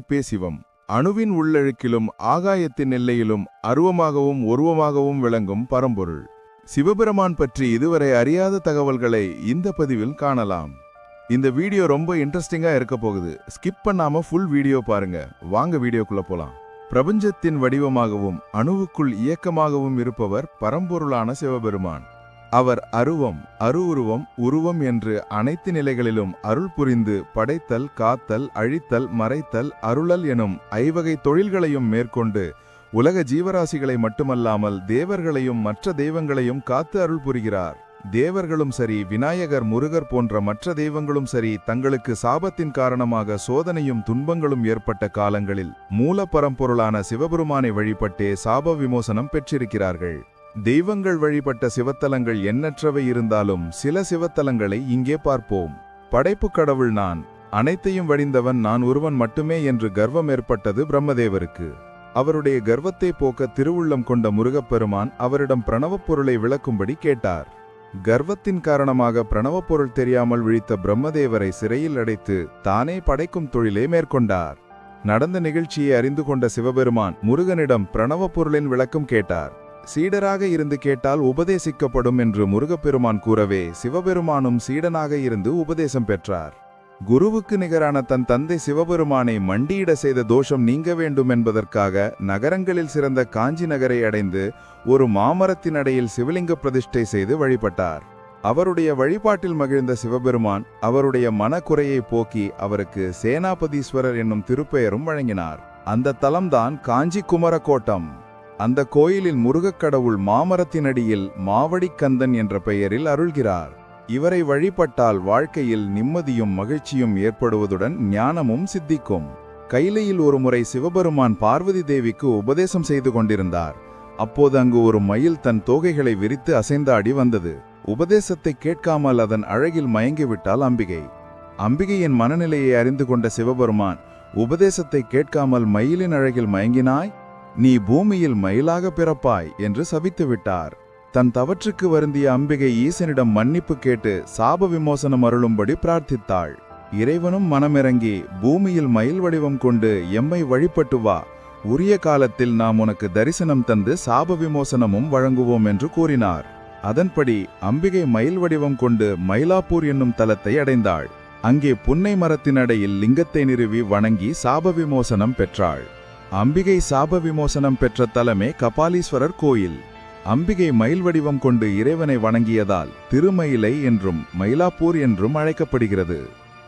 பேசிவம் அணுவின் உள்ளழுக்கிலும் ஆகாயத்தின் எல்லையிலும் அருவமாகவும் உருவமாகவும் விளங்கும் பரம்பொருள். சிவபெருமான் பற்றி இதுவரை அறியாத தகவல்களை இந்த பதிவில் காணலாம். இந்த வீடியோ ரொம்ப இன்ட்ரெஸ்டிங்கா இருக்க போகுது. ஸ்கிப் பண்ணாம ஃபுல் வீடியோ பாருங்க. வாங்க வீடியோக்குள்ள போலாம். பிரபஞ்சத்தின் வடிவமாகவும் அணுவுக்குள் இயக்கமாகவும் இருப்பவர் பரம்பொருளான சிவபெருமான். அவர் அருவம், அருவுருவம், உருவம் என்று அனைத்து நிலைகளிலும் அருள் புரிந்து படைத்தல், காத்தல், அழித்தல், மறைத்தல், அருளல் எனும் ஐவகை தொழில்களையும் மேற்கொண்டு உலக ஜீவராசிகளை மட்டுமல்லாமல் தேவர்களையும் மற்ற தெய்வங்களையும் காத்து அருள் புரிகிறார். தேவர்களும் சரி, விநாயகர், முருகர் போன்ற மற்ற தெய்வங்களும் சரி, தங்களுக்கு சாபத்தின் காரணமாக சோதனையும் துன்பங்களும் ஏற்பட்ட காலங்களில் மூல பரம்பொருளான சிவபெருமானை வழிபட்டே சாப விமோசனம் பெற்றிருக்கிறார்கள். தெய்வங்கள் வழிபட்ட சிவத்தலங்கள் எண்ணற்றவை இருந்தாலும் சில சிவத்தலங்களை இங்கே பார்ப்போம். படைப்பு கடவுள் நான், அனைத்தையும் வடிந்தவன் நான் ஒருவன் மட்டுமே என்று கர்வம் ஏற்பட்டது பிரம்மதேவருக்கு. அவருடைய கர்வத்தை போக்க திருவுள்ளம் கொண்ட முருகப்பெருமான் அவரிடம் பிரணவப் பொருளை விளக்கும்படி கேட்டார். கர்வத்தின் காரணமாக பிரணவப் பொருள் தெரியாமல் விழித்த பிரம்மதேவரை சிறையில் அடைத்து தானே படைக்கும் தொழிலை மேற்கொண்டார். நடந்த நிகழ்ச்சியை அறிந்து கொண்ட சிவபெருமான் முருகனிடம் பிரணவப் பொருளின் விளக்கம் கேட்டார். சீடராக இருந்து கேட்டால் உபதேசிக்கப்படும் என்று முருகப்பெருமான் கூறவே சிவபெருமானும் சீடனாக இருந்து உபதேசம் பெற்றார். குருவுக்கு நிகரான தன் தந்தை சிவபெருமானை மண்டியிட செய்த தோஷம் நீங்க வேண்டும் என்பதற்காக நகரங்களில் சிறந்த காஞ்சி நகரை அடைந்து ஒரு மாமரத்தின் அடையில் சிவலிங்க பிரதிஷ்டை செய்து வழிபட்டார். அவருடைய வழிபாட்டில் மகிழ்ந்த சிவபெருமான் அவருடைய மனக்குறையை போக்கி அவருக்கு சேனாபதீஸ்வரர் என்னும் திருப்பெயரும் வழங்கினார். அந்த தலம்தான் காஞ்சி குமரக்கோட்டம். அந்த கோயிலில் முருகக்கடவுள் மாமரத்தின் அடியில் மாவடிக்கந்தன் என்ற பெயரில் அருள்கிறார். இவரை வழிபட்டால் வாழ்க்கையில் நிம்மதியும் மகிழ்ச்சியும் ஏற்படுவதுடன் ஞானமும் சித்திக்கும். கைலையில் ஒருமுறை சிவபெருமான் பார்வதி தேவிக்கு உபதேசம் செய்து கொண்டிருந்தார். அப்போது அங்கு ஒரு மயில் தன் தோகைகளை விரித்து அசைந்தாடி வந்தது. உபதேசத்தை கேட்காமல் அதன் அழகில் மயங்கிவிட்டாள் அம்பிகை. அம்பிகையின் மனநிலையை அறிந்து கொண்ட சிவபெருமான், உபதேசத்தை கேட்காமல் மயிலின் அழகில் மயங்கினாய், நீ பூமியில் மயிலாக பிறப்பாய் என்று சபித்து விட்டார். தன் தவற்றுக்கு வருந்திய அம்பிகை ஈசனிடம் மன்னிப்பு கேட்டு சாப விமோசனம் அருளும்படி பிரார்த்தித்தாள். இறைவனும் மனமிறங்கி, பூமியில் மயில் வடிவம் கொண்டு எம்மை வழிபட்டு வா, உரிய காலத்தில் நாம் உனக்கு தரிசனம் தந்து சாப விமோசனமும் வழங்குவோம் என்று கூறினார். அதன்படி அம்பிகை மயில் வடிவம் கொண்டு மயிலாப்பூர் என்னும் தலத்தை அடைந்தாள். அங்கே புன்னை மரத்தின் அடையில் லிங்கத்தை நிறுவி வணங்கி சாப விமோசனம் பெற்றாள். அம்பிகை சாப விமோசனம் பெற்ற தலமே கபாலீஸ்வரர் கோயில். அம்பிகை மயில் வடிவம் கொண்டு இறைவனை வணங்கியதால் திருமயிலை என்றும் மயிலாப்பூர் என்றும் அழைக்கப்படுகிறது.